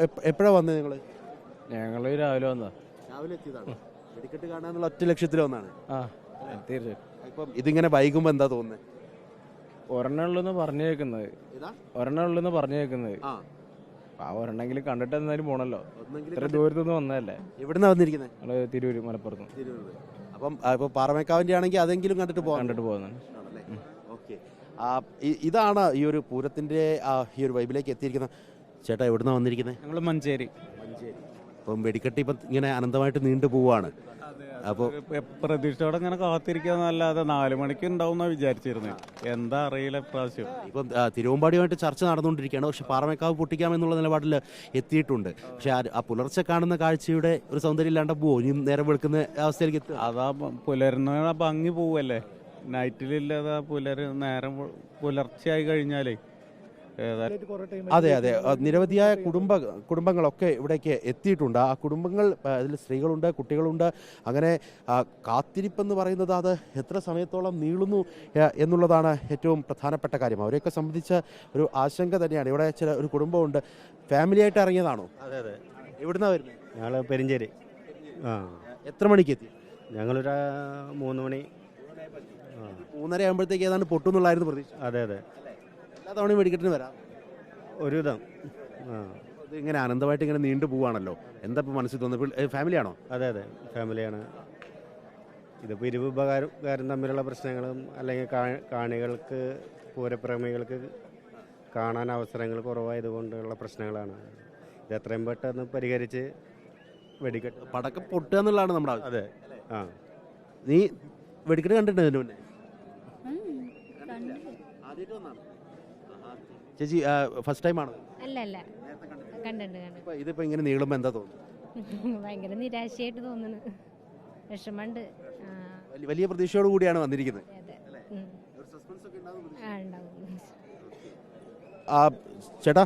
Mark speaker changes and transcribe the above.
Speaker 1: എപ്പോഴാണ് വന്നത് നിങ്ങൾ?
Speaker 2: ഞങ്ങൾ രാവിലെ വന്നതാ.
Speaker 1: രാവിലെ എത്തിയതാണ്. വെടിക്കെട്ട് കാണാനുള്ള ഒറ്റ ലക്ഷ്യത്തിൽ വന്നാണ്.
Speaker 2: ആ തീർച്ചയായും.
Speaker 1: ഇപ്പം ഇതിങ്ങനെ വൈകുമ്പോൾ എന്താ തോന്നുന്നത്?
Speaker 2: ഒരെണ്ണുള്ളൂന്ന് പറഞ്ഞു കേൾക്കുന്നത്. ഒരെണ്ണുള്ളൂന്ന് പറഞ്ഞു കേൾക്കുന്നത്. ആ ഒരെണ്ണെങ്കിലും കണ്ടിട്ട് എന്തായാലും പോണല്ലോ. ഇത്ര ദൂരത്തുനിന്ന് വന്നതല്ലേ.
Speaker 1: എവിടുന്നാ വന്നിരിക്കുന്നത്?
Speaker 2: നമ്മള് തിരൂര്, മലപ്പുറത്ത്.
Speaker 1: അപ്പം ഇപ്പൊ പാറമേക്കാവിന്റെ ആണെങ്കിൽ അതെങ്കിലും കണ്ടിട്ട്
Speaker 2: പോകുന്നതാണ്.
Speaker 1: ഓക്കെ. ഇതാണ് ഈ ഒരു പൂരത്തിന്റെ ഈ ഒരു വൈബിലേക്ക് എത്തിയിരിക്കുന്ന. ചേട്ടാ എവിടുന്നാ വന്നിരിക്കുന്നത്?
Speaker 2: ഞങ്ങൾ മഞ്ചേരി.
Speaker 1: അപ്പം വെടിക്കെട്ട് ഇപ്പം ഇങ്ങനെ അനന്തമായിട്ട് നീണ്ടു പോവാണ്. അപ്പോൾ
Speaker 2: പ്രതീക്ഷയോടെ ഇങ്ങനെ കാത്തിരിക്കാന്നല്ലാതെ 4 മണിക്ക് ഉണ്ടാവുന്ന വിചാരിച്ചിരുന്നത്. എന്താ അറിയില്ല പ്രാവശ്യം.
Speaker 1: ഇപ്പം തിരുവമ്പാടിയുമായിട്ട് ചർച്ച നടന്നുകൊണ്ടിരിക്കുകയാണ്. പക്ഷെ പാറമേക്കാവ് പൊട്ടിക്കാമെന്നുള്ള നിലപാടിൽ എത്തിയിട്ടുണ്ട്. പക്ഷെ ആ പുലർച്ചെ കാണുന്ന കാഴ്ചയുടെ ഒരു സൗന്ദര്യം ഇല്ലാണ്ട് പോവോ? ഇനിയും നേരം വെളുക്കുന്ന അവസ്ഥയിലേക്ക് എത്തുക.
Speaker 2: അതാ പുലരുന്ന ഭംഗി പോവല്ലേ. നൈറ്റിലില്ലാതെ നേരം പുലർച്ചയായി കഴിഞ്ഞാലേ
Speaker 1: അതെ അതെ, നിരവധിയായ കുടുംബങ്ങളൊക്കെ ഇവിടേക്ക് എത്തിയിട്ടുണ്ട്. ആ കുടുംബങ്ങൾ, അതിൽ സ്ത്രീകളുണ്ട്, കുട്ടികളുണ്ട്. അങ്ങനെ കാത്തിരിപ്പെന്ന് പറയുന്നത് അത് എത്ര സമയത്തോളം നീളുന്നു എന്നുള്ളതാണ് ഏറ്റവും പ്രധാനപ്പെട്ട കാര്യം. അവരെയൊക്കെ സംബന്ധിച്ച ഒരു ആശങ്ക തന്നെയാണ്. ഇവിടെ ഒരു കുടുംബമുണ്ട്. ഫാമിലി ആയിട്ട് ഇറങ്ങിയതാണോ?
Speaker 3: അതെ അതെ.
Speaker 1: എവിടുന്നാ വരുന്നത്?
Speaker 3: ഞങ്ങൾ പെരിഞ്ചേരി.
Speaker 1: എത്ര മണിക്ക് എത്തി?
Speaker 3: ഞങ്ങളൊരു 3 മണി
Speaker 1: 3:30 ആകുമ്പോഴത്തേക്ക് ഏതാണ്ട് പൊട്ടുന്നുള്ളായിരുന്നു പ്രതീക്ഷ.
Speaker 3: അതെ അതെ.
Speaker 1: എല്ലാ തവണയും വെടിക്കെട്ടിന് വരാം
Speaker 3: ഒരുവിധം.
Speaker 1: ഇത് ഇങ്ങനെ അനന്തമായിട്ട് ഇങ്ങനെ നീണ്ടു പോവാണല്ലോ. എന്താ ഇപ്പോൾ മനസ്സിൽ തോന്നുന്നത്? ഫാമിലിയാണോ?
Speaker 3: അതെ അതെ, ഫാമിലിയാണ്. ഇതിപ്പോൾ ഇരുവിഭാഗക്കാരും തമ്മിലുള്ള പ്രശ്നങ്ങളും അല്ലെങ്കിൽ കാണികൾക്ക്, പൂരപ്രേമികൾക്ക് കാണാൻ അവസരങ്ങൾ കുറവായതുകൊണ്ടുള്ള പ്രശ്നങ്ങളാണ്. ഇത് എത്രയും പെട്ടെന്ന് പരിഹരിച്ച് വെടിക്കെട്ട്
Speaker 1: പടക്കം പൊട്ടുക എന്നുള്ളതാണ് നമ്മുടെ ആവശ്യം.
Speaker 3: അതെ.
Speaker 1: നീ വെടിക്കെട്ട് കണ്ടിട്ടുണ്ട് ഇതിന് മുന്നേ? ചേച്ചി ഫസ്റ്റ് ടൈം ആണോ?
Speaker 4: അല്ല കണ്ടിട്ടുണ്ട്.
Speaker 1: ഇതിപ്പോ ഇങ്ങനെ നീളുമ്പോ എന്താ തോന്നുന്നു?
Speaker 4: ഭയങ്കര നിരാശയായിട്ട് തോന്നുന്നു. വിഷമമുണ്ട്.
Speaker 1: വലിയ പ്രതീക്ഷയോട് കൂടിയാണ് വന്നിരിക്കുന്നത്.
Speaker 4: ഉണ്ടാവും.
Speaker 1: ചേട്ടാ